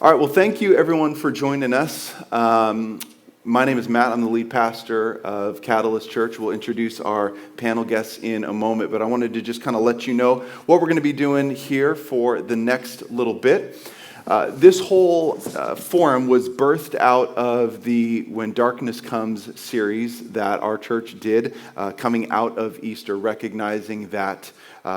All right, well, thank you everyone for joining us. My name is Matt. I'm the lead pastor of Catalyst Church. We'll introduce our panel guests in a moment, but I wanted to just kind of let you know what we're going to be doing here for the next little bit. This whole forum was birthed out of the When Darkness Comes series that our church did coming out of Easter, recognizing that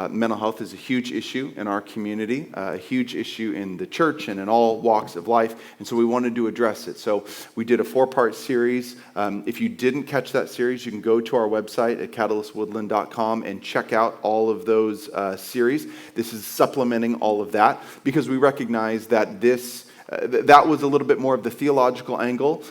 mental health is a huge issue in our community, a huge issue in the church and in all walks of life, and so we wanted to address it. So we did a 4-part series. If you didn't catch that series, you can go to our website at catalystwoodland.com and check out all of those series. This is supplementing all of that because we recognize that that was a little bit more of the theological angle.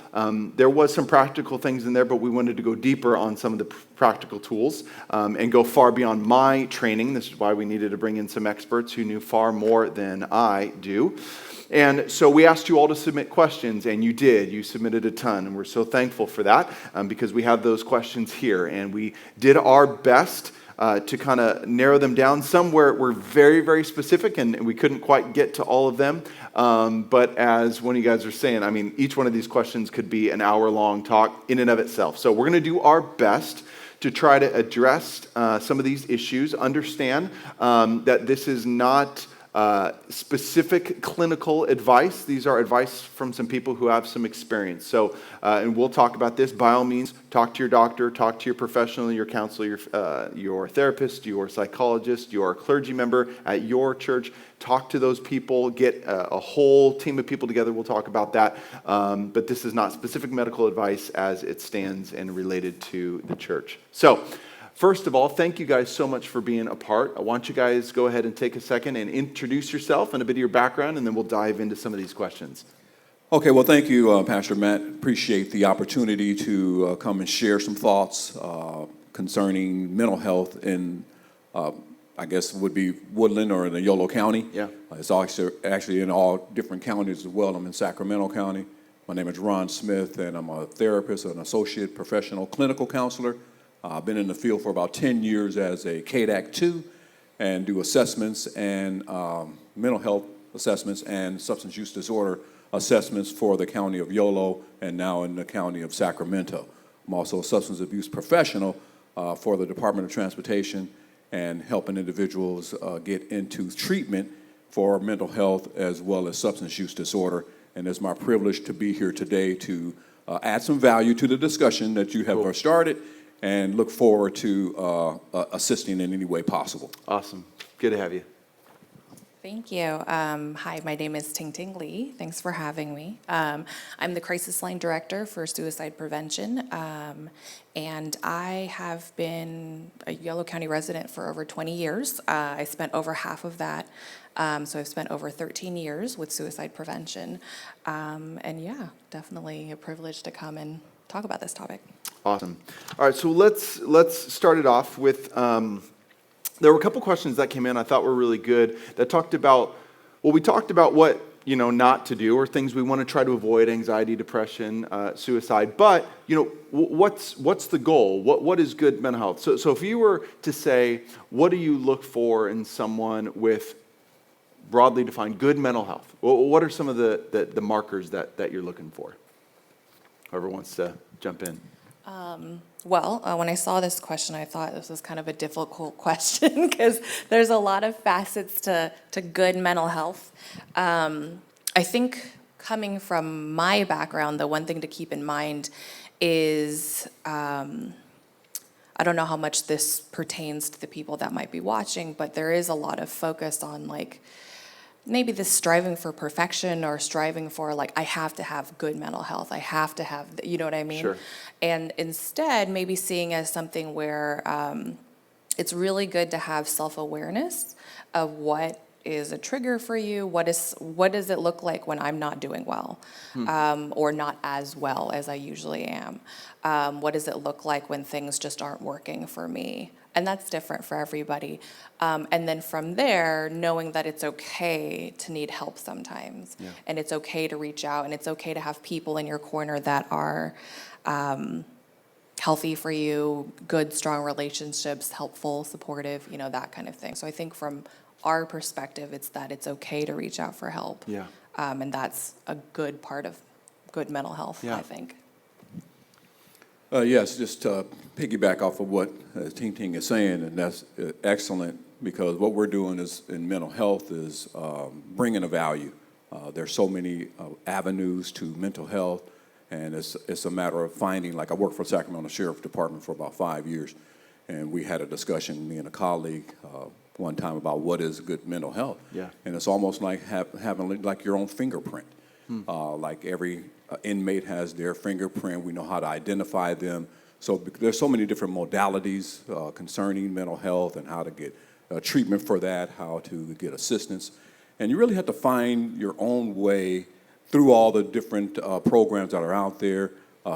There was some practical things in there, but we wanted to go deeper on some of the practical tools and go far beyond my training. This is why we needed to bring in some experts who knew far more than I do. And so we asked you all to submit questions, and you did. You submitted a ton, and we're so thankful for that because we have those questions here. And we did our best to kind of narrow them down. Some were very, very specific, and we couldn't quite get to all of them. But as one of you guys are saying, I mean, each one of these questions could be an hour-long talk in and of itself. So we're going to do our best to try to address some of these issues, understand that this is not specific clinical advice. These are advice from some people who have some experience. So, and we'll talk about this. By all means, talk to your doctor, talk to your professional, your counselor, your therapist, your psychologist, your clergy member at your church. Talk to those people. Get a whole team of people together. We'll talk about that. But this is not specific medical advice as it stands and related to the church. So, first of all, thank you guys so much for being a part. I want you guys to go ahead and take a second and introduce yourself and a bit of your background, and then we'll dive into some of these questions. Okay, well, thank you, Pastor Matt. Appreciate the opportunity to come and share some thoughts concerning mental health in, I guess, would be Woodland or in the Yolo County. Yeah. It's actually in all different counties as well. I'm in Sacramento County. My name is Ron Smith, and I'm a therapist, an associate professional clinical counselor. I've been in the field for about 10 years as a KDAC 2 and do assessments and mental health assessments and substance use disorder assessments for the county of Yolo and now in the county of Sacramento. I'm also a substance abuse professional for the Department of Transportation and helping individuals get into treatment for mental health as well as substance use disorder. And it's my privilege to be here today to add some value to the discussion that you have started, and look forward to assisting in any way possible. Awesome. Good to have you. Thank you. Hi, my name is Ting Ting Lee. Thanks for having me. I'm the crisis line director for suicide prevention, and I have been a Yolo County resident for over 20 years. I spent over half of that, so I've spent over 13 years with suicide prevention, and yeah, definitely a privilege to come and talk about this topic. Awesome. All right, so let's start it off with, there were a couple questions that came in I thought were really good that talked about, well, we talked about what, not to do or things we want to try to avoid, anxiety, depression, suicide, but, what's the goal? What is good mental health? So if you were to say, what do you look for in someone with broadly defined good mental health? What are some of the markers that you're looking for? Whoever wants to jump in. When I saw this question, I thought this was kind of a difficult question because there's a lot of facets to good mental health. I think coming from my background, the one thing to keep in mind is, I don't know how much this pertains to the people that might be watching, but there is a lot of focus on maybe this striving for perfection or striving for I have to have good mental health. I have to have, you know what I mean? Sure. And instead, maybe seeing as something where it's really good to have self-awareness of what is a trigger for you. What does it look like when I'm not doing well, or not as well as I usually am? What does it look like when things just aren't working for me? And that's different for everybody. And then from there, knowing that it's okay to need help sometimes, and it's okay to reach out, and it's okay to have people in your corner that are healthy for you, good, strong relationships, helpful, supportive, that kind of thing. So I think from our perspective, it's that it's okay to reach out for help. Yeah. And that's a good part of good mental health, Yeah. I think. Yes, just to piggyback off of what Ting Ting is saying, and that's excellent, because what we're doing is in mental health is bringing a value. There's so many avenues to mental health, and it's a matter of finding, like I worked for Sacramento Sheriff Department for about 5 years, and we had a discussion, me and a colleague, one time about what is good mental health. Yeah. And it's almost like having like your own fingerprint. Like every inmate has their fingerprint. We know how to identify them. So there's so many different modalities concerning mental health and how to get treatment for that, how to get assistance. And you really have to find your own way through all the different programs that are out there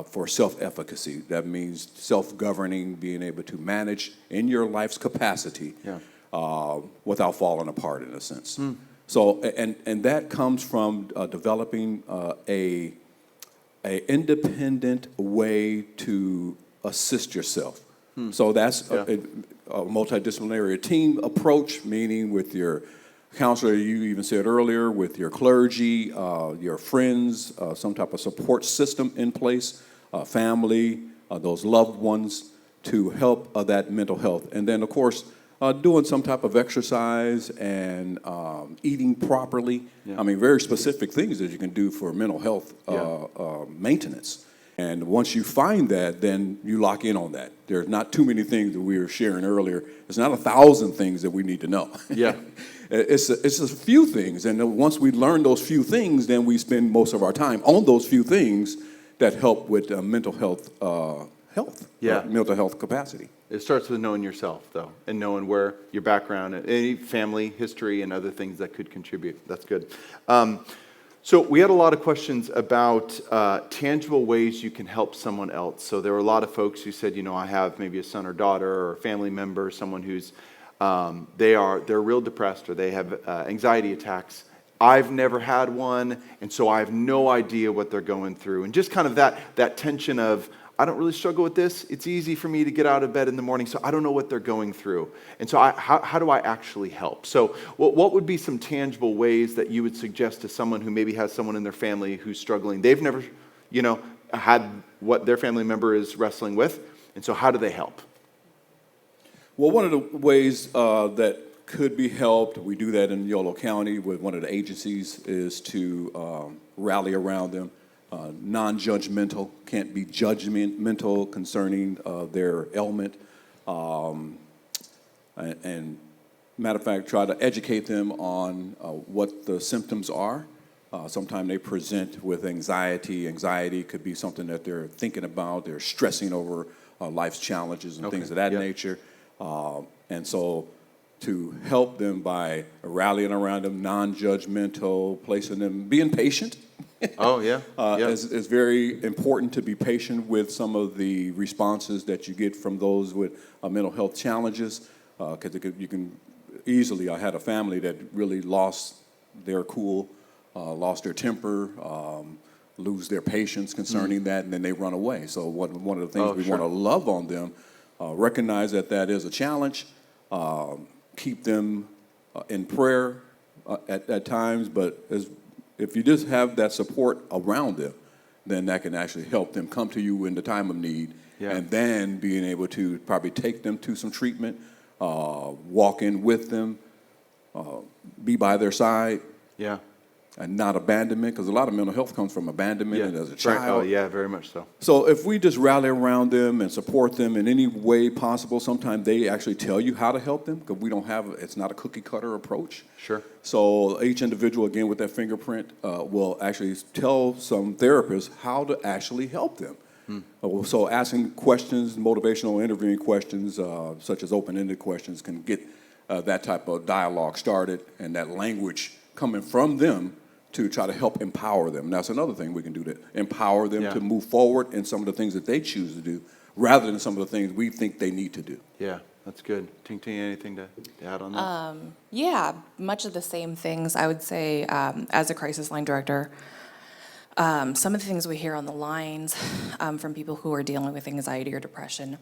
for self-efficacy. That means self-governing, being able to manage in your life's capacity without falling apart, in a sense. So, and that comes from developing a independent way to assist yourself. So that's a multidisciplinary team approach, meaning with your counselor, you even said earlier, with your clergy, your friends, some type of support system in place, family, those loved ones, to help that mental health. And then, of course, doing some type of exercise and eating properly. I mean, very specific things that you can do for mental health maintenance. And once you find that, then you lock in on that. There's not too many things that we were sharing earlier. It's not 1,000 things that we need to know. Yeah. It's a few things. And then once we learn those few things, then we spend most of our time on those few things that help with mental health, mental health capacity. It starts with knowing yourself, though, and knowing where your background, any family history, and other things that could contribute. That's good. So we had a lot of questions about tangible ways you can help someone else. So there were a lot of folks who said, I have maybe a son or daughter or a family member, someone who's they're real depressed, or they have anxiety attacks. I've never had one, and so I have no idea what they're going through. And just kind of that tension of, I don't really struggle with this. It's easy for me to get out of bed in the morning, so I don't know what they're going through. And so how do I actually help? So what would be some tangible ways that you would suggest to someone who maybe has someone in their family who's struggling? They've never, had what their family member is wrestling with, and so how do they help? Well, one of the ways that could be helped, we do that in Yolo County with one of the agencies, is to rally around them. Non-judgmental, can't be judgmental concerning their ailment. And matter of fact, try to educate them on what the symptoms are. Sometimes they present with anxiety. Anxiety could be something that they're thinking about. They're stressing over life's challenges and things of that nature. And so to help them by rallying around them, non-judgmental, placing them, being patient. It's very important to be patient with some of the responses that you get from those with mental health challenges, because you can easily, I had a family that really lost their cool, lost their temper, lose their patience concerning that, and then they run away. So one of the things we want to love on them, recognize that is a challenge, keep them in prayer at times, but if you just have that support around them, then that can actually help them come to you in the time of need, and then being able to probably take them to some treatment, walk in with them, be by their side, and not abandonment, because a lot of mental health comes from abandonment as a child. Very much so. So if we just rally around them and support them in any way possible, sometimes they actually tell you how to help them, because it's not a cookie cutter approach. Sure. So each individual, again, with that fingerprint, will actually tell some therapists how to actually help them. So asking questions, motivational interviewing questions, such as open-ended questions, can get that type of dialogue started, and that language coming from them to try to help empower them. And that's another thing we can do, to empower them to move forward in some of the things that they choose to do, rather than some of the things we think they need to do. Yeah, that's good. Ting Ting, anything to add on that? Much of the same things. I would say, as a crisis line director, some of the things we hear on the lines from people who are dealing with anxiety or depression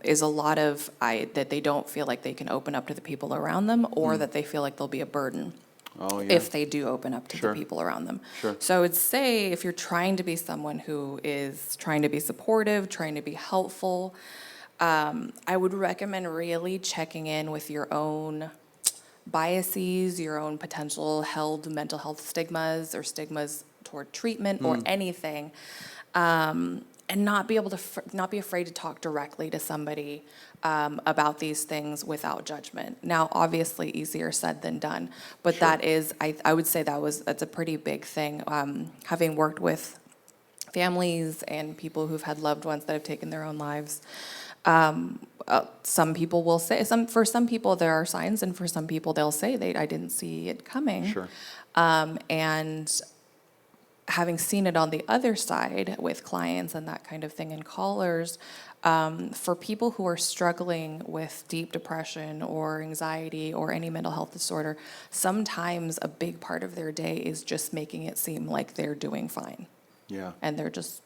is a lot of that they don't feel like they can open up to the people around them, or that they feel like they'll be a burden. Oh, yeah. if they do open up to Sure. the people around them. Sure. So I would say if you're trying to be someone who is trying to be supportive, trying to be helpful, I would recommend really checking in with your own biases, your own potential held mental health stigmas or stigmas toward treatment or anything, and not be able to not be afraid to talk directly to somebody about these things without judgment. Now, obviously, easier said than done, but Sure. that is, I would say that's a pretty big thing. Having worked with families and people who've had loved ones that have taken their own lives. Some people will say, for some people there are signs, and for some people they'll say I didn't see it coming. Sure. And having seen it on the other side with clients and that kind of thing and callers, for people who are struggling with deep depression or anxiety or any mental health disorder, sometimes a big part of their day is just making it seem like they're doing fine. Yeah. And they're just,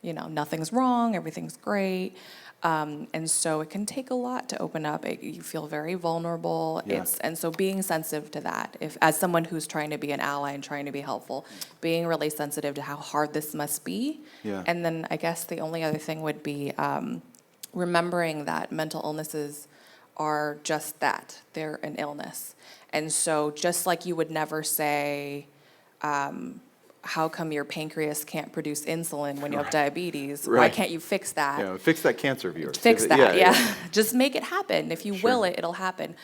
nothing's wrong, everything's great. And so it can take a lot to open up. You feel very vulnerable. Yeah. And so being sensitive to that, as someone who's trying to be an ally and trying to be helpful, being really sensitive to how hard this must be. Yeah. And then I guess the only other thing would be remembering that mental illnesses are just that. They're an illness. And so just like you would never say, how come your pancreas can't produce insulin when you have diabetes? Why Right. can't you fix that? Yeah, fix that cancer of yours. Fix that, yeah. Yeah. Just make it happen. If you Sure. will it, it'll happen.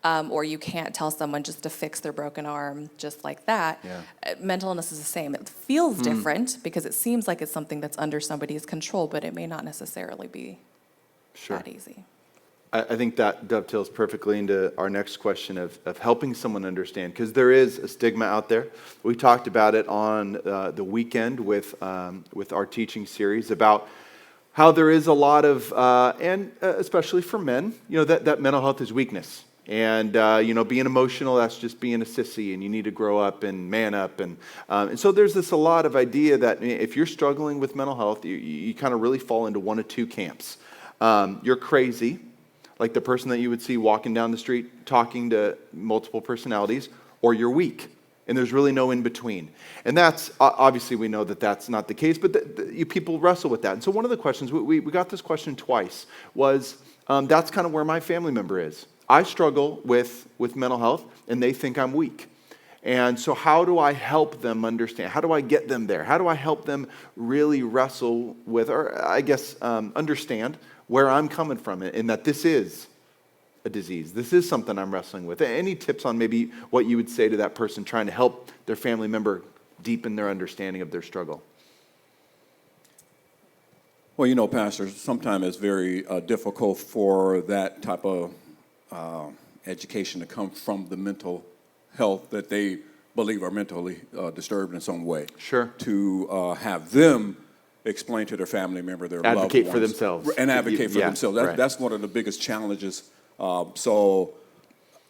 Or you can't tell someone just to fix their broken arm just like that. Yeah. Mental illness is the same. It feels different because it seems like it's something that's under somebody's control, but it may not necessarily be Sure. that easy. I think that dovetails perfectly into our next question of helping someone understand, because there is a stigma out there. We talked about it on the weekend with our teaching series about how there is a lot of, especially for men, that mental health is weakness. And, being emotional, that's just being a sissy, and you need to grow up and man up. And so there's a lot of idea that if you're struggling with mental health, you kind of really fall into one of two camps. You're crazy, like the person that you would see walking down the street talking to multiple personalities, or you're weak. And there's really no in between. And that's, obviously we know that that's not the case, but people wrestle with that. And so one of the questions, we got this question twice, was that's kind of where my family member is. I struggle with mental health, and they think I'm weak. And so how do I help them understand? How do I get them there? How do I help them really wrestle with, or I guess understand where I'm coming from, and that this is a disease. This is something I'm wrestling with. Any tips on maybe what you would say to that person trying to help their family member deepen their understanding of their struggle? Well, Pastor, sometimes it's very difficult for that type of education to come from the mental health that they believe are mentally disturbed in some way. Sure. To have them explain to their family member, their loved ones. Advocate for themselves. And advocate for Yeah, themselves. right. That's one of the biggest challenges. So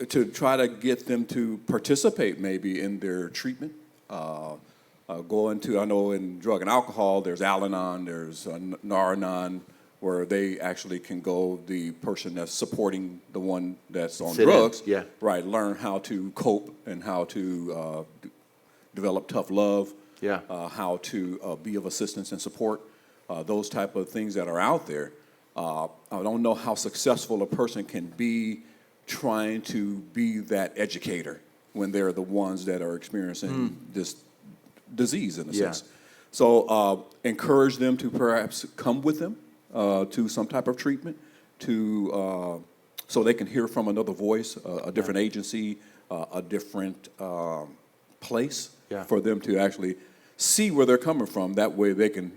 to try to get them to participate maybe in their treatment, go into, I know in drug and alcohol, there's Al-Anon, there's Nar-Anon, where they actually can go, the person that's supporting the one that's on Sit in, drugs, yeah. right, learn how to cope and how to develop tough love, Yeah. how to be of assistance and support, those type of things that are out there. I don't know how successful a person can be trying to be that educator when they're the ones that are experiencing this disease in a Yeah. sense. So encourage them to perhaps come with them to some type of treatment to so they can hear from another voice, a different agency, a different place Yeah. for them to actually see where they're coming from. That way they can,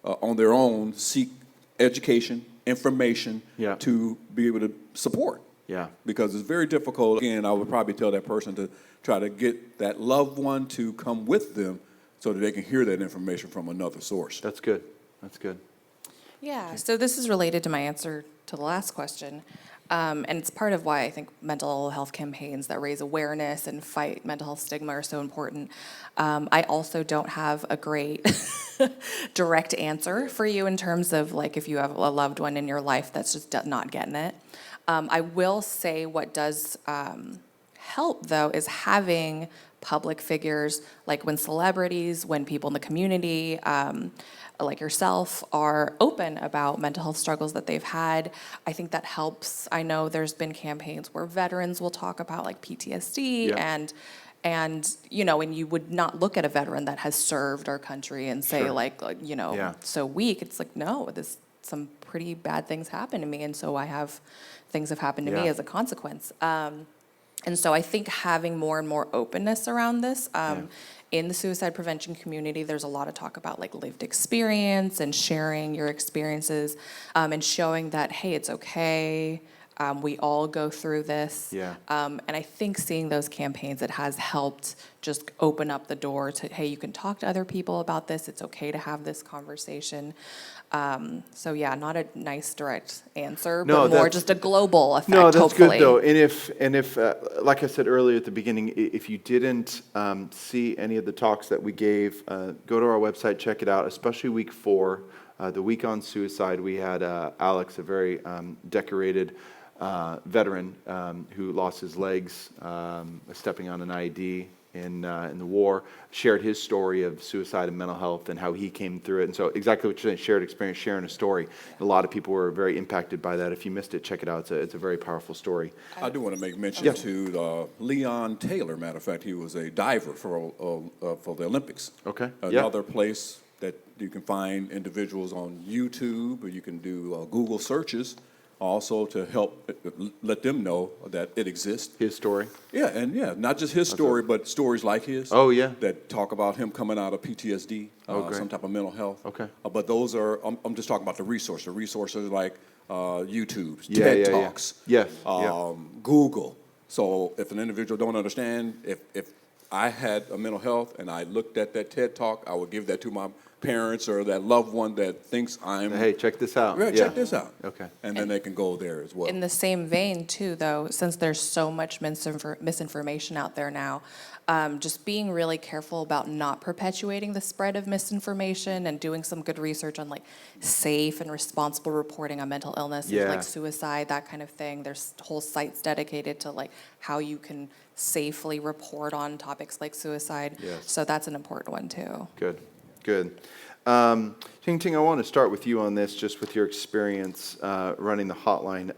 on their own, seek education, information Yeah. to be able to support. Yeah. Because it's very difficult. Again, I would probably tell that person to try to get that loved one to come with them so that they can hear that information from another source. That's good. That's good. Yeah, so this is related to my answer to the last question. And it's part of why I think mental health campaigns that raise awareness and fight mental health stigma are so important. I also don't have a great direct answer for you in terms of like if you have a loved one in your life that's just not getting it. I will say what does help, though, is having public figures, like when celebrities, when people in the community, like yourself, are open about mental health struggles that they've had. I think that helps. I know there's been campaigns where veterans will talk about like PTSD Yeah. and and you would not look at a veteran that has served our country and say Sure. Yeah. so weak. It's like, no, this some pretty bad things happen to me, and so things have happened to me Yeah. as a consequence. And so I think having more and more openness around this, in the suicide prevention community, there's a lot of talk about like lived experience and sharing your experiences, and showing that, hey, it's okay. We all go through this. Yeah. And I think seeing those campaigns, it has helped just open up the door to, hey, you can talk to other people about this. It's okay to have this conversation. So yeah, not a nice direct answer, No, but more that's- just a global effect, No, that's hopefully. good though. And if like I said earlier at the beginning, if you didn't see any of the talks that we gave, go to our website, check it out. Especially week 4, the week on suicide, we had Alex, a very decorated veteran who lost his legs stepping on an IED in the war, shared his story of suicide and mental health and how he came through it. And so exactly what you're saying, shared experience, sharing a story. A lot of people were very impacted by that. If you missed it, check it out. It's a very powerful story. I do want to make mention Yeah. to Leon Taylor. Matter of fact, he was a diver for the Olympics. Okay. Yeah. Another place that you can find individuals on YouTube, or you can do Google searches also to help let them know that it exists. His story. Yeah, not just his story, but stories like his. Oh, yeah. That talk about him coming out of PTSD, great. some type of mental health. Okay. But those are, I'm just talking about the resources. The resources like YouTube, Yeah, TED yeah, yeah. Talks, Yes, yeah. Google. So if an individual don't understand, if I had a mental health and I looked at that TED Talk, I would give that to my parents or that loved one that thinks I'm. Hey, check this out. Yeah, check this out. Okay. And then they can go there as well. In the same vein, too, though, since there's so much misinformation out there now, just being really careful about not perpetuating the spread of misinformation and doing some good research on like safe and responsible reporting on mental illness, Yeah. like suicide, that kind of thing. There's whole sites dedicated to like how you can safely report on topics like suicide. Yes. So that's an important one, too. Good. Ting Ting, I want to start with you on this, just with your experience running the hotline.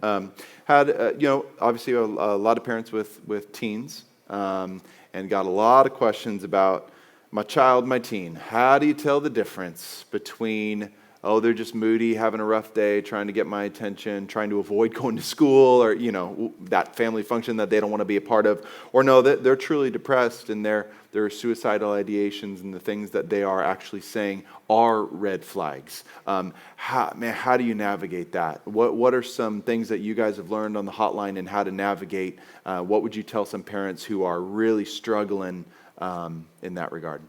Obviously a lot of parents with teens, and got a lot of questions about my child, my teen. How do you tell the difference between, oh, they're just moody, having a rough day, trying to get my attention, trying to avoid going to school, or that family function that they don't want to be a part of, or no, they're truly depressed and their suicidal ideations and the things that they are actually saying are red flags. How do you navigate that? What are some things that you guys have learned on the hotline and how to navigate? What would you tell some parents who are really struggling in that regard?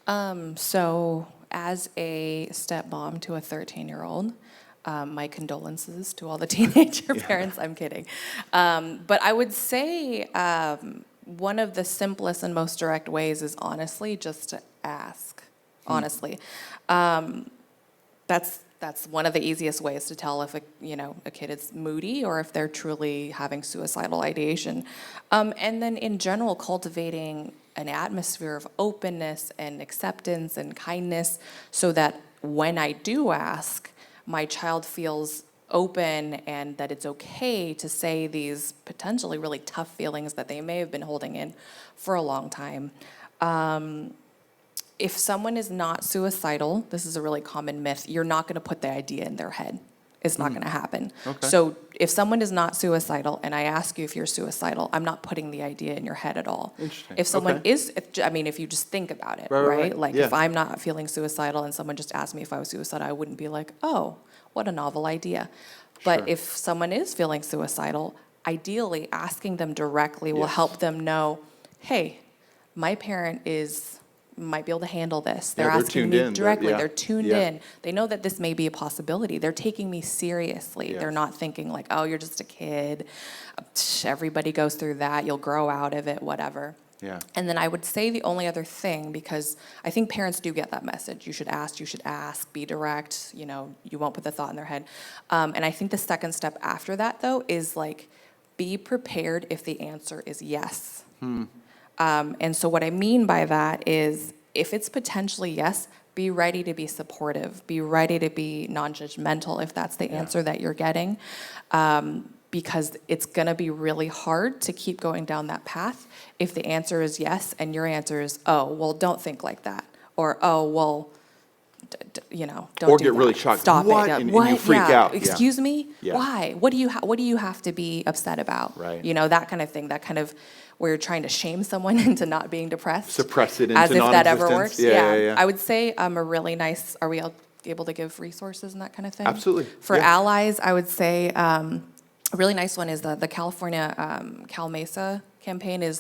So as a stepmom to a 13-year-old, my condolences to all the teenager parents. I'm kidding. But I would say one of the simplest and most direct ways is honestly just to ask. Honestly. That's one of the easiest ways to tell if a kid is moody or if they're truly having suicidal ideation. And then in general, cultivating an atmosphere of openness and acceptance and kindness so that when I do ask, my child feels open and that it's okay to say these potentially really tough feelings that they may have been holding in for a long time. If someone is not suicidal, this is a really common myth, you're not going to put the idea in their head. It's not going to happen. Okay. So if someone is not suicidal and I ask you if you're suicidal, I'm not putting the idea in your head at all. Interesting. If someone Okay. is, if you just think about it, Right. Like Yeah. if I'm not feeling suicidal and someone just asked me if I was suicidal, I wouldn't be like, oh, what a novel idea. But Sure. if someone is feeling suicidal, ideally asking them directly will Yes. help them know, hey, my parent might be able to handle this. They're they're asking tuned me in. directly. Yeah. They're tuned Yeah. in. They know that this may be a possibility. They're taking me seriously. Yes. They're not thinking like, oh, you're just a kid. Everybody goes through that. You'll grow out of it, whatever. Yeah. And then I would say the only other thing, because I think parents do get that message. You should ask, be direct. You won't put the thought in their head. And I think the second step after that, though, is like be prepared if the answer is yes. And so what I mean by that is, if it's potentially yes, be ready to be supportive. Be ready to be non-judgmental if that's the answer that you're getting. Because it's going to be really hard to keep going down that path if the answer is yes and your answer is, oh, well, don't think like that. Or, oh, well, don't Or do get that. really shocked. Stop What? it. And What? you freak Yeah. out. Yeah. Excuse me? Yeah. Why? What do you have to be upset about? Right. That kind of thing, that kind of where you're trying to shame someone into not being depressed. Suppress it into as if that ever non-existence. works. Yeah. I would say a really nice, are we able to give resources and that kind of thing? Absolutely. For Yeah. allies, I would say a really nice one is the California Cal Mesa campaign I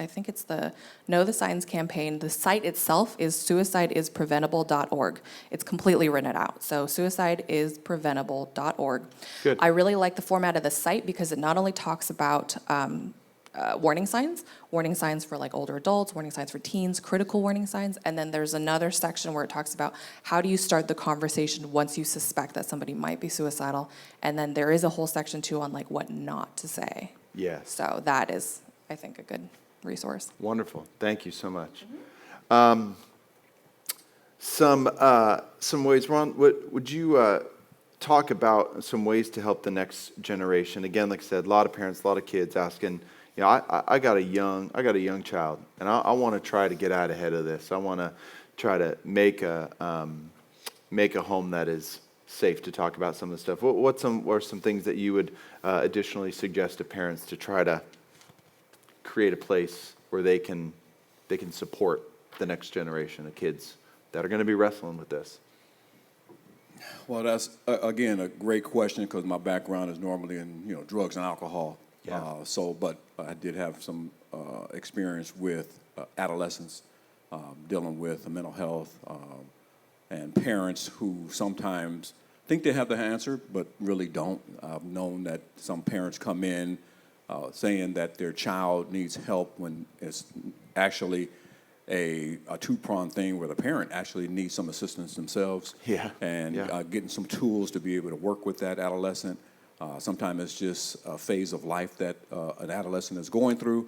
think it's the Know the Signs campaign. The site itself is suicidispreventable.org. It's completely written out. So suicidispreventable.org. Good. I really like the format of the site because it not only talks about warning signs for like older adults, warning signs for teens, critical warning signs, and then there's another section where it talks about how do you start the conversation once you suspect that somebody might be suicidal, and then there is a whole section too on like what not to say. Yes. So that is, I think, a good resource. Wonderful. Thank you so much. Some ways, Ron, would you talk about some ways to help the next generation? Again, like I said, a lot of parents, a lot of kids asking, I got a young child, and I want to try to get out ahead of this. I want to try to make a home that is safe to talk about some of the stuff. What are some things that you would additionally suggest to parents to try to create a place where they can support the next generation of kids that are going to be wrestling with this? Well, that's, again, a great question because my background is normally in, drugs and alcohol. Yeah. But I did have some experience with adolescents dealing with mental health and parents who sometimes think they have the answer but really don't. I've known that some parents come in saying that their child needs help when it's actually a two-pronged thing where the parent actually needs some assistance themselves. Yeah. And getting some tools to be able to work with that adolescent. Sometimes it's just a phase of life that an adolescent is going through,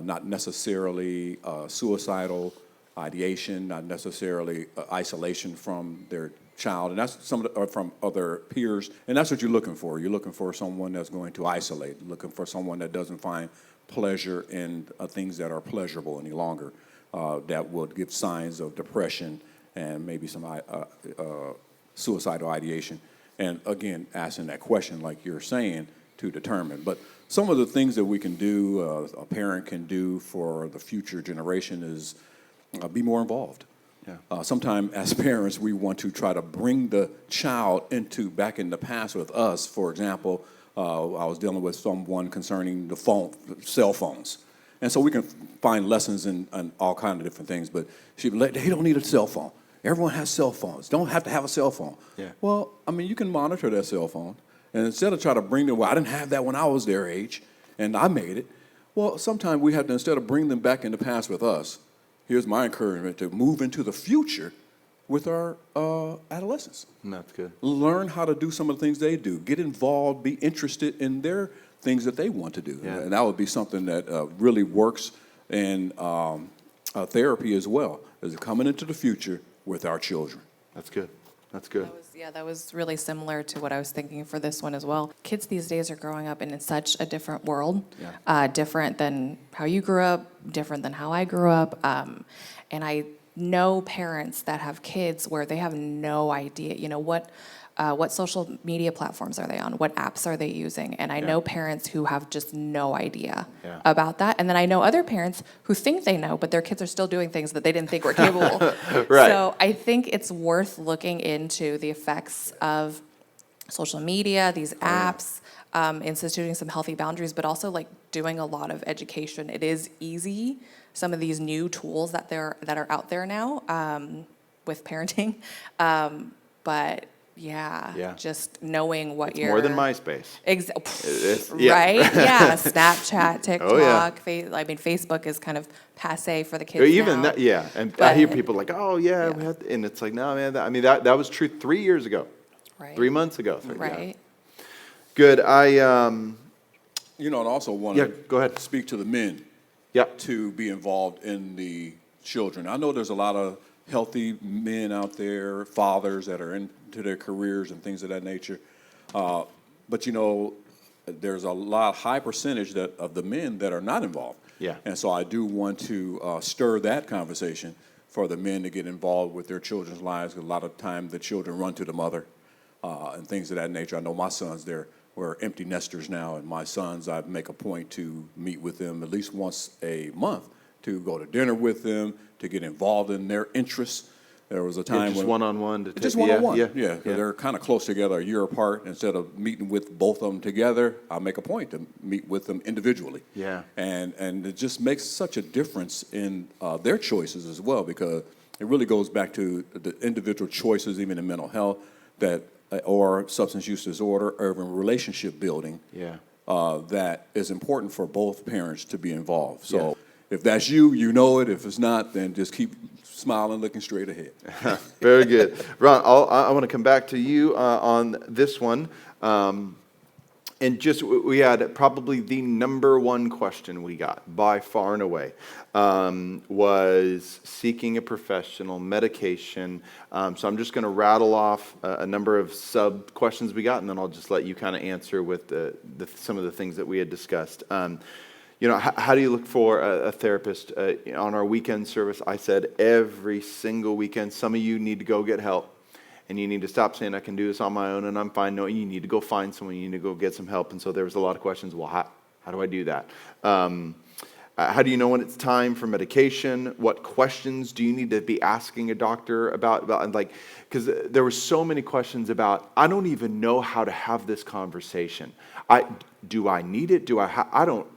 not necessarily suicidal ideation, not necessarily isolation from their child, and that's or from other peers, and that's what you're looking for. You're looking for someone that's going to isolate, looking for someone that doesn't find pleasure in things that are pleasurable any longer, that will give signs of depression and maybe some suicidal ideation. And again, asking that question, like you're saying, to determine. But some of the things that we can do, a parent can do for the future generation is be more involved. Yeah. Sometimes as parents, we want to try to bring the child back in the past with us. For example, I was dealing with someone concerning the cell phones. And so we can find lessons in all kinds of different things. But they don't need a cell phone. Everyone has cell phones. Don't have to have a cell phone. Yeah. Well, you can monitor that cell phone. And instead of trying to bring them, I didn't have that when I was their age, and I made it. Well, sometimes we have to, instead of bring them back in the past with us, here's my encouragement to move into the future with our adolescents. That's good. Learn how to do some of the things they do. Get involved, be interested in their things that they want to do. Yeah. And that would be something that really works in therapy as well, is coming into the future with our children. That's good. That's good. That was really similar to what I was thinking for this one as well. Kids these days are growing up in such a different world, different than how you grew up, different than how I grew up. And I know parents that have kids where they have no idea, what social media platforms are they on? What apps are they using? And I know parents who have just no idea about that. And then I know other parents who think they know, but their kids are still doing things that they didn't think were capable. Right. So I think it's worth looking into the effects of social media, these apps, instituting some healthy boundaries, but also like doing a lot of education. It is easy, some of these new tools that are out there now with parenting, but just knowing what It's more than MySpace. Right? Yeah. Snapchat, TikTok. Facebook is kind of passe for the kids Even now. that, and I hear people like, we had, and it's like, no, man. That was true 3 years ago, Right. 3 months ago. Right. Good. And also want Yeah, to go ahead. speak to the men Yeah. to be involved in the children. I know there's a lot of healthy men out there, fathers that are into their careers and things of that nature. But there's a high percentage of the men that are not involved. Yeah. And so I do want to stir that conversation for the men to get involved with their children's lives. A lot of time the children run to the mother and things of that nature. I know my sons, we're empty nesters now, and my sons, I make a point to meet with them at least once a month, to go to dinner with them, to get involved in their interests. There was a time Just when one-on-one to just take, one-on-one, yeah. 'cause they're kind of close together, a year apart. Instead of meeting with both of them together, I make a point to meet with them individually. Yeah. And it just makes such a difference in their choices as well, because it really goes back to the individual choices, even in mental health, that or substance use disorder, or even relationship building. Yeah. That is important for both parents to be involved. So Yeah. if that's you, you know it. If it's not, then just keep smiling, looking straight ahead. Very good. Ron, I want to come back to you on this one. And just, we had probably the number one question we got by far and away was seeking a professional, medication. So I'm just going to rattle off a number of sub questions we got, and then I'll just let you kind of answer with some of the things that we had discussed. How do you look for a therapist? On our weekend service, I said every single weekend, some of you need to go get help. And you need to stop saying, I can do this on my own and I'm fine. No, you need to go find someone. You need to go get some help. And so there was a lot of questions. Well, how do I do that? How do you know when it's time for medication? What questions do you need to be asking a doctor about because there were so many questions about, I don't even know how to have this conversation. Do I need it? I don't.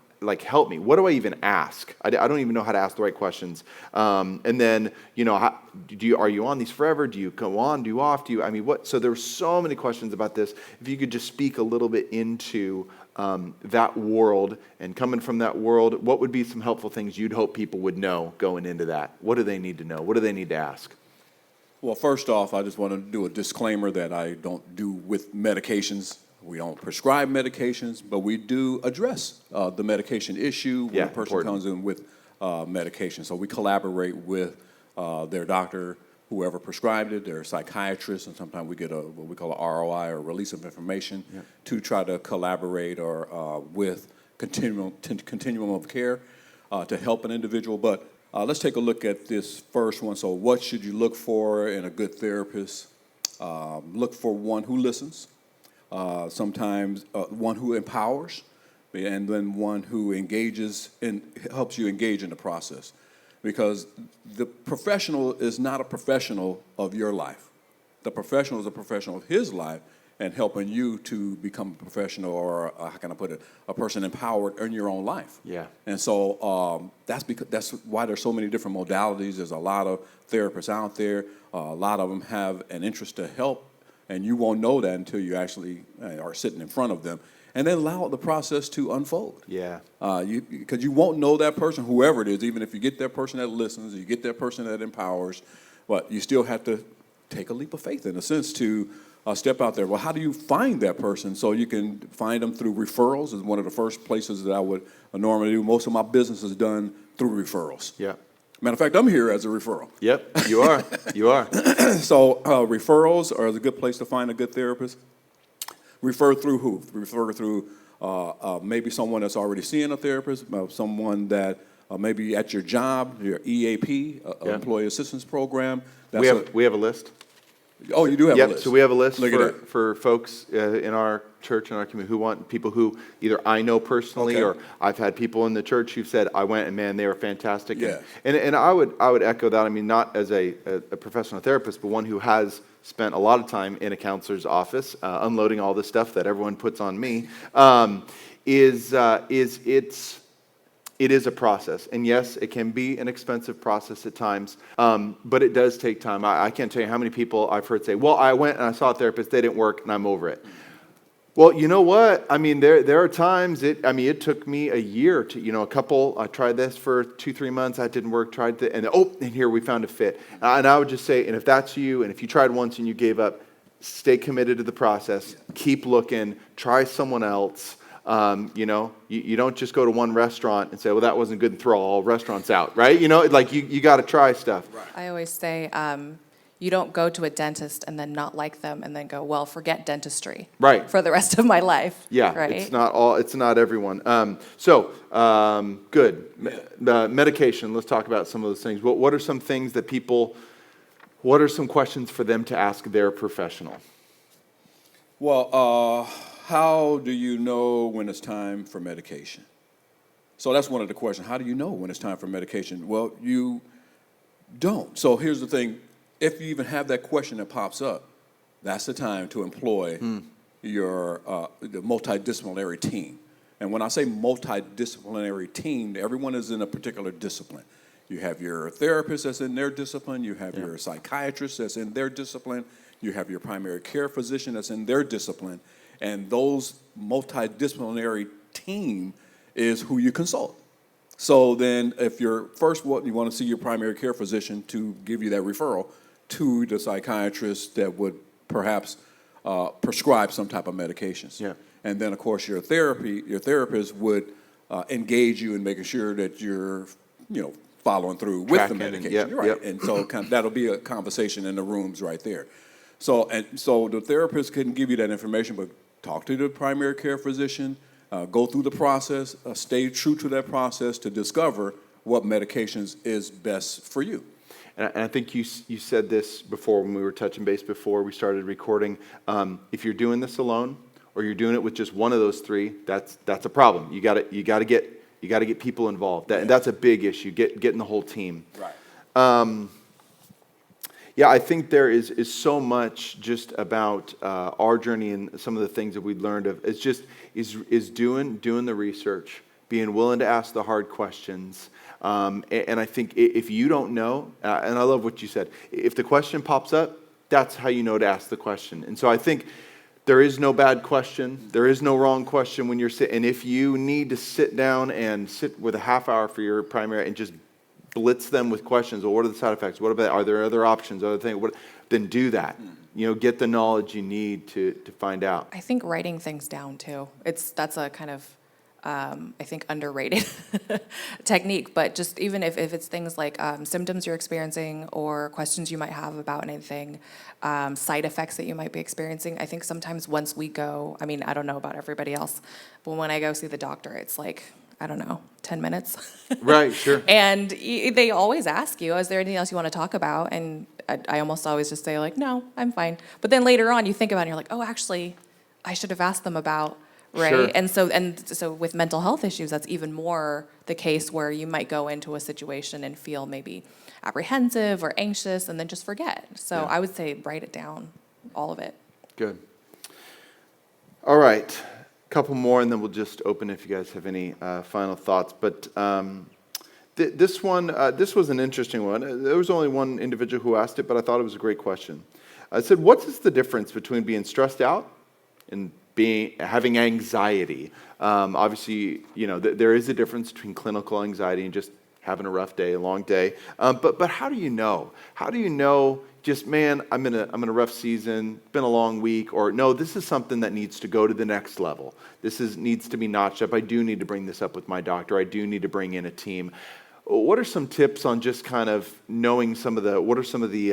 Help me. What do I even ask? I don't even know how to ask the right questions. And then, are you on these forever? Do you go on? Do you off? What? So there were so many questions about this. If you could just speak a little bit into that world, and coming from that world, what would be some helpful things you'd hope people would know going into that? What do they need to know? What do they need to ask? Well, first off, I just want to do a disclaimer that I don't do with medications. We don't prescribe medications, but we do address the medication issue when a person comes in with medication. So we collaborate with their doctor, whoever prescribed it, their psychiatrist, and sometimes we get what we call a ROI, or release of information, to try to collaborate or with continuum of care to help an individual. But let's take a look at this first one. So what should you look for in a good therapist? Look for one who listens. Sometimes one who empowers, and then one who engages and helps you engage in the process. Because the professional is not a professional of your life. The professional is a professional of his life, and helping you to become a professional, or how can I put it, a person empowered in your own life. Yeah. And so that's why there's so many different modalities. There's a lot of therapists out there. A lot of them have an interest to help. And you won't know that until you actually are sitting in front of them. And then allow the process to unfold. Yeah. Because you won't know that person, whoever it is, even if you get that person that listens, you get that person that empowers, but you still have to take a leap of faith, in a sense, to step out there. Well, how do you find that person? So you can find them through referrals. Is one of the first places that I would normally do. Most of my business is done through referrals. Yeah. Matter of fact, I'm here as a referral. Yep, you are. You are. So referrals are a good place to find a good therapist. Refer through who? Refer through maybe someone that's already seeing a therapist, someone that maybe at your job, your EAP, Employee Assistance Program. We have a list. Oh, you do have a list. So we have a list Look for folks in our church and our community who want people who either I know personally, or I've had people in the church who've said, I went and man, they were fantastic. Yeah. And I would echo that. Not as a professional therapist, but one who has spent a lot of time in a counselor's office, unloading all the stuff that everyone puts on me, it is a process. And yes, it can be an expensive process at times, but it does take time. I can't tell you how many people I've heard say, well, I went and I saw a therapist, they didn't work, and I'm over it. Well, you know what? There are times, it took me a year to, a couple, I tried this for 2-3 months, that didn't work, and here we found a fit. And I would just say, and if that's you, and if you tried once and you gave up, stay committed to the process, keep looking, try someone else. You don't just go to one restaurant and say, well, that wasn't good, and throw all restaurants out, right? Like you got to try stuff. Right. I always say, you don't go to a dentist and then not like them and then go, well, forget dentistry. Right. For the rest of my life. Yeah, right? It's not everyone. Good. Medication, let's talk about some of those things. What are some things that what are some questions for them to ask their professional? Well, how do you know when it's time for medication? So that's one of the questions. How do you know when it's time for medication? Well, you don't. So here's the thing. If you even have that question that pops up, that's the time to employ your the multidisciplinary team. And when I say multidisciplinary team, everyone is in a particular discipline. You have your therapist that's in their discipline. You have your psychiatrist that's in their discipline. You have your primary care physician that's in their discipline. And those multidisciplinary team is who you consult. So then if you're first, you want to see your primary care physician to give you that referral to the psychiatrist that would perhaps prescribe some type of medications. Yeah. And then, of course, your therapist would engage you in making sure that you're, following through with the medication. You're right. And so that'll be a conversation in the rooms right there. So the therapist can give you that information, but talk to the primary care physician, go through the process, stay true to that process to discover what medications is best for you. And I think you said this before when we were touching base before we started recording. If you're doing this alone, or you're doing it with just one of those three, that's a problem. You got to get people involved. And that's a big issue. Getting the whole team. Right. I think there is so much just about our journey and some of the things that we learned of. It's just is doing the research, being willing to ask the hard questions. And I think if you don't know, and I love what you said, if the question pops up, that's how you know to ask the question. And so I think there is no bad question. There is no wrong question when you're sitting. And if you need to sit down and sit with a half hour for your primary and just blitz them with questions, well, what are the side effects? Are there other options, other things? Then do that. Get the knowledge you need to find out. I think writing things down too. That's a kind of I think underrated technique, but just even if it's things like symptoms you're experiencing or questions you might have about anything, side effects that you might be experiencing, I think sometimes once we go, I don't know about everybody else, but when I go see the doctor, it's like, 10 minutes. Right, sure. And they always ask you, is there anything else you want to talk about? And I almost always just say like, no, I'm fine. But then later on you think about it and you're like, oh, actually, I should have asked them about. Right. Sure. And so with mental health issues, that's even more the case where you might go into a situation and feel maybe apprehensive or anxious and then just forget. So I would say write it down, all of it. Good. All right. A couple more and then we'll just open if you guys have any final thoughts. But this was an interesting one. There was only one individual who asked it, but I thought it was a great question. I said, what is the difference between being stressed out and having anxiety? Obviously, there is a difference between clinical anxiety and just having a rough day, a long day. But how do you know? How do you know? Just I'm in a rough season. It's been a long week, or no, this is something that needs to go to the next level. Needs to be notched up. I do need to bring this up with my doctor. I do need to bring in a team. What are some tips on just kind of knowing what are some of the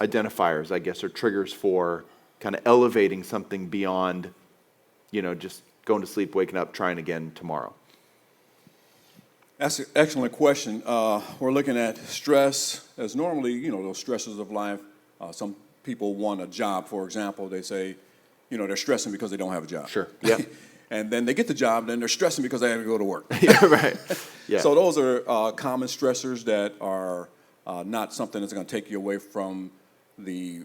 identifiers, I guess, or triggers for kind of elevating something beyond, just going to sleep, waking up, trying again tomorrow? That's an excellent question. We're looking at stress as normally, those stresses of life. Some people want a job, for example. They say, they're stressing because they don't have a job. Sure. Yeah. And then they get the job, then they're stressing because they have to go to work. Yeah, right. Yeah. So those are common stressors that are not something that's going to take you away from the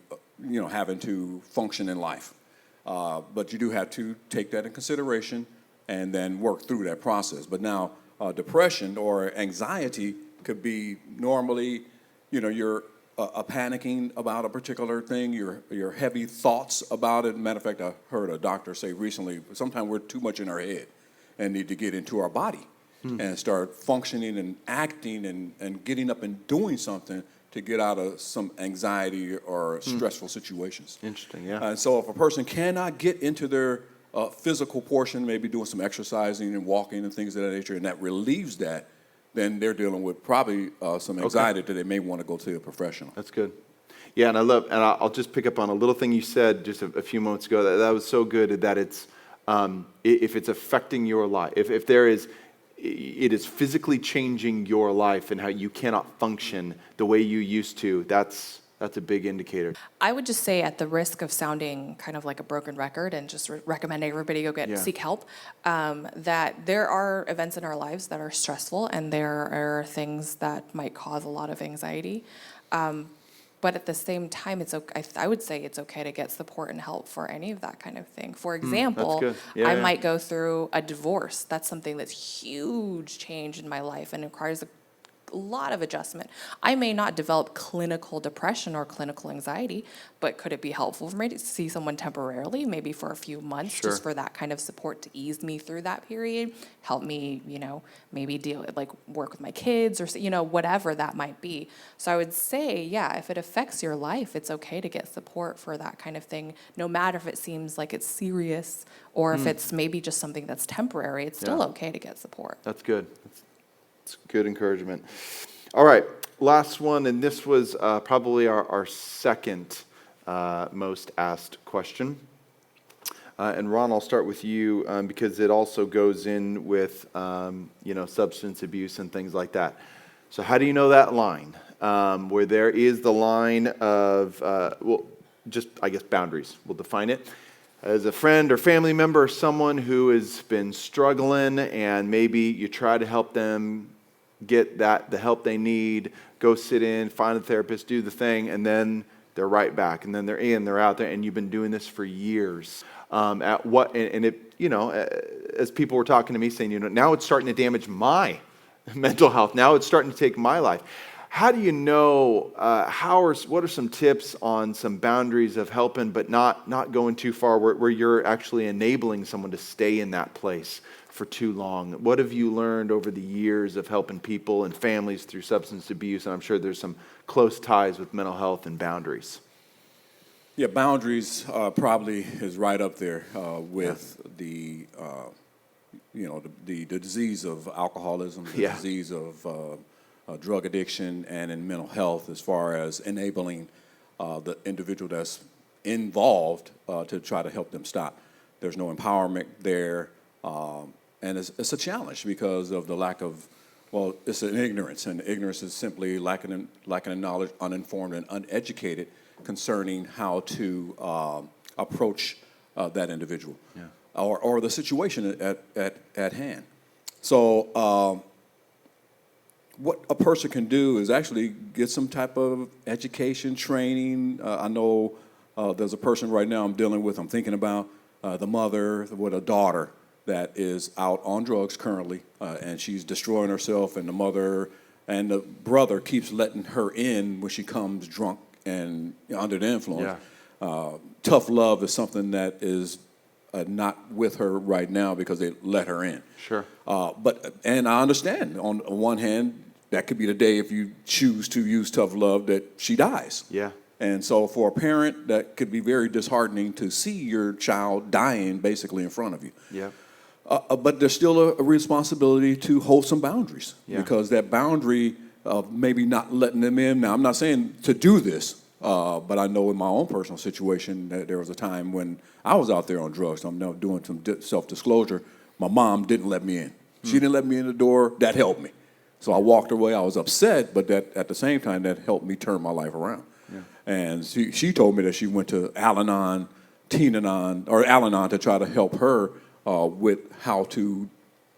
having to function in life. But you do have to take that in consideration and then work through that process. But now, depression or anxiety could be normally, you're panicking about a particular thing, your heavy thoughts about it. Matter of fact, I heard a doctor say recently, sometimes we're too much in our head and need to get into our body and start functioning and acting and getting up and doing something to get out of some anxiety or stressful situations. Interesting, yeah. And so if a person cannot get into their physical portion, maybe doing some exercising and walking and things of that nature, and that relieves that, then they're dealing with probably some anxiety that they may want to go to a professional. That's good. Yeah, and I'll just pick up on a little thing you said just a few moments ago. That was so good, that it's, if it's affecting your life, if it is physically changing your life and how you cannot function the way you used to, that's a big indicator. I would just say, at the risk of sounding kind of like a broken record and just recommending everybody go seek help, that there are events in our lives that are stressful, and there are things that might cause a lot of anxiety. But at the same time, I would say it's okay to get support and help for any of that kind of thing. For example, good. Yeah, I yeah. might go through a divorce. That's something that's huge change in my life and requires a lot of adjustment. I may not develop clinical depression or clinical anxiety, but could it be helpful for me to see someone temporarily, maybe for a few months, Sure. just for that kind of support to ease me through that period, help me, maybe work with my kids, or, whatever that might be. So I would say, yeah, if it affects your life, it's okay to get support for that kind of thing, no matter if it seems like it's serious or if it's maybe just something that's temporary. It's still okay to get support. That's good. It's good encouragement. All right, last one, and this was probably our second most asked question. And Ron, I'll start with you because it also goes in with substance abuse and things like that. So how do you know that line where there is the line of boundaries? We'll define it. As a friend or family member or someone who has been struggling, and maybe you try to help them get the help they need, go sit in, find a therapist, do the thing, and then they're right back, and then they're out there, and you've been doing this for years. As people were talking to me saying, now it's starting to damage my mental health. Now it's starting to take my life. How do you know, what are some tips on some boundaries of helping, but not going too far where you're actually enabling someone to stay in that place for too long? What have you learned over the years of helping people and families through substance abuse? And I'm sure there's some close ties with mental health and boundaries. Yeah, boundaries probably is right up there with the disease of alcoholism, the disease of drug addiction, and in mental health, as far as enabling the individual that's involved to try to help them stop. There's no empowerment there, and it's a challenge because of the lack of, it's an ignorance, and ignorance is simply lacking in knowledge, uninformed and uneducated concerning how to approach that individual or the situation at hand. So what a person can do is actually get some type of education, training. I know there's a person right now I'm dealing with, I'm thinking about the mother with a daughter that is out on drugs currently, and she's destroying herself, and the mother and the brother keeps letting her in when she comes drunk and under the influence. Tough love is something that is not with her right now because they let her in. Sure. And I understand, on one hand, that could be the day, if you choose to use tough love, that she dies. Yeah. And so for a parent, that could be very disheartening to see your child dying basically in front of you. Yeah. But there's still a responsibility to hold some boundaries, because that boundary of maybe not letting them in. Now, I'm not saying to do this, but I know in my own personal situation that there was a time when I was out there on drugs. So I'm now doing some self-disclosure. My mom didn't let me in. She didn't let me in the door. That helped me. So I walked away. I was upset, but that at the same time, that helped me turn my life around. Yeah. And she told me that she went to Al-Anon to try to help her with how to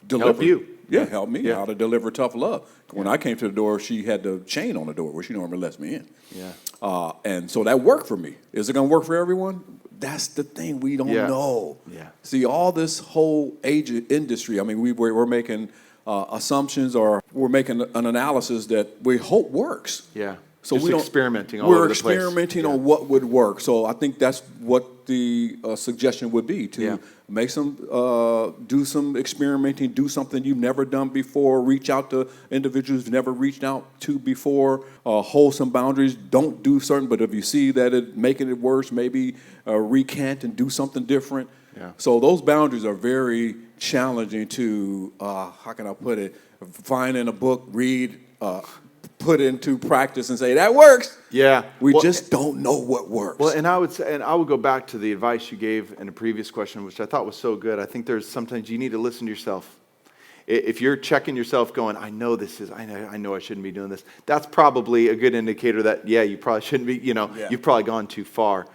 deliver. Help you. Yeah, help me how to deliver tough love. When I came to the door, she had the chain on the door where she normally lets me in. Yeah. And so that worked for me. Is it going to work for everyone? That's the thing, we don't know. Yeah. See, all this whole age industry, I mean, we're making assumptions, or we're making an analysis that we hope works. Yeah. So Just experimenting all we're over the place. We're experimenting on what would work. So I think that's what the suggestion would be, to make some, do some experimenting, do something you've never done before, reach out to individuals you've never reached out to before, hold some boundaries, don't do certain, but if you see that it's making it worse, maybe recant and do something different. Yeah. So those boundaries are very challenging to, how can I put it, find in a book, read, put into practice and say, that works. Yeah. We Well, just don't know what works. Well, and I would say, and I would go back to the advice you gave in a previous question, which I thought was so good. I think there's sometimes you need to listen to yourself. If you're checking yourself going, I know I shouldn't be doing this, that's probably a good indicator that, yeah, you probably shouldn't be, you've probably gone too far.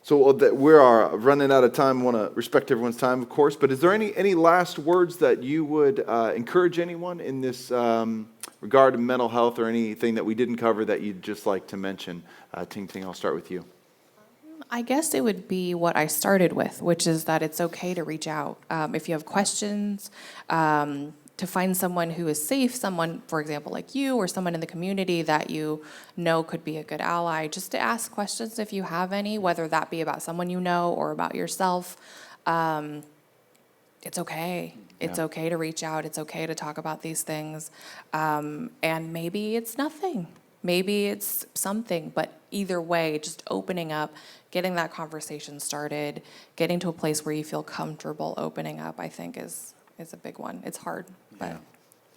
So we are running out of time. I want to respect everyone's time, of course, but is there any last words that you would encourage anyone in this regard to mental health, or anything that we didn't cover that you'd just like to mention? Ting Ting, I'll start with you. I guess it would be what I started with, which is that it's okay to reach out. If you have questions, to find someone who is safe, someone, for example, like you, or someone in the community that you know could be a good ally, just to ask questions if you have any, whether that be about someone you know or about yourself. It's okay. It's okay to reach out. It's okay to talk about these things. And maybe it's nothing. Maybe it's something, but either way, just opening up, getting that conversation started, getting to a place where you feel comfortable opening up, I think is a big one. It's hard, but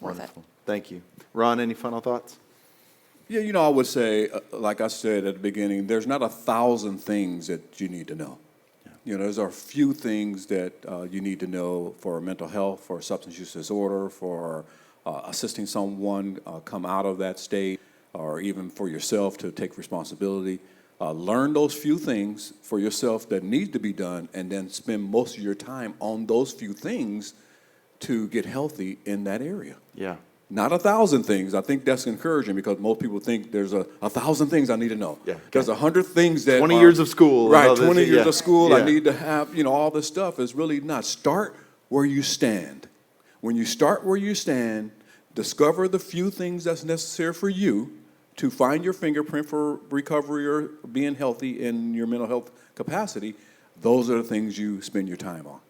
worth it. Thank you. Ron, any final thoughts? Yeah, I would say, like I said at the beginning, there's not 1,000 things that you need to know. There's a few things that you need to know for mental health, for substance use disorder, for assisting someone come out of that state, or even for yourself to take responsibility. Learn those few things for yourself that need to be done, and then spend most of your time on those few things to get healthy in that area. Yeah. Not 1,000 things. I think that's encouraging, because most people think there's 1,000 things I need to know. Yeah. There's 100 things that 20 years of school. Right, and all 20 this, years of school. Yeah. I need to have, all this stuff. Is really not. Start where you stand. When you start where you stand, discover the few things that's necessary for you to find your fingerprint for recovery or being healthy in your mental health capacity. Those are the things you spend your time on.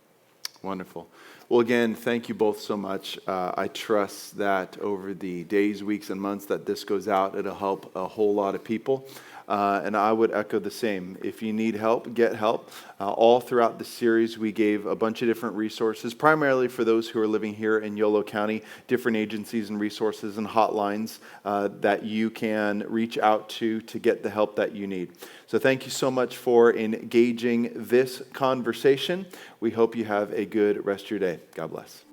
Wonderful. Well, again, thank you both so much. I trust that over the days, weeks, and months that this goes out, it'll help a whole lot of people. And I would echo the same. If you need help, get help. All throughout the series, we gave a bunch of different resources, primarily for those who are living here in Yolo County, different agencies and resources and hotlines that you can reach out to get the help that you need. So thank you so much for engaging this conversation. We hope you have a good rest of your day. God bless.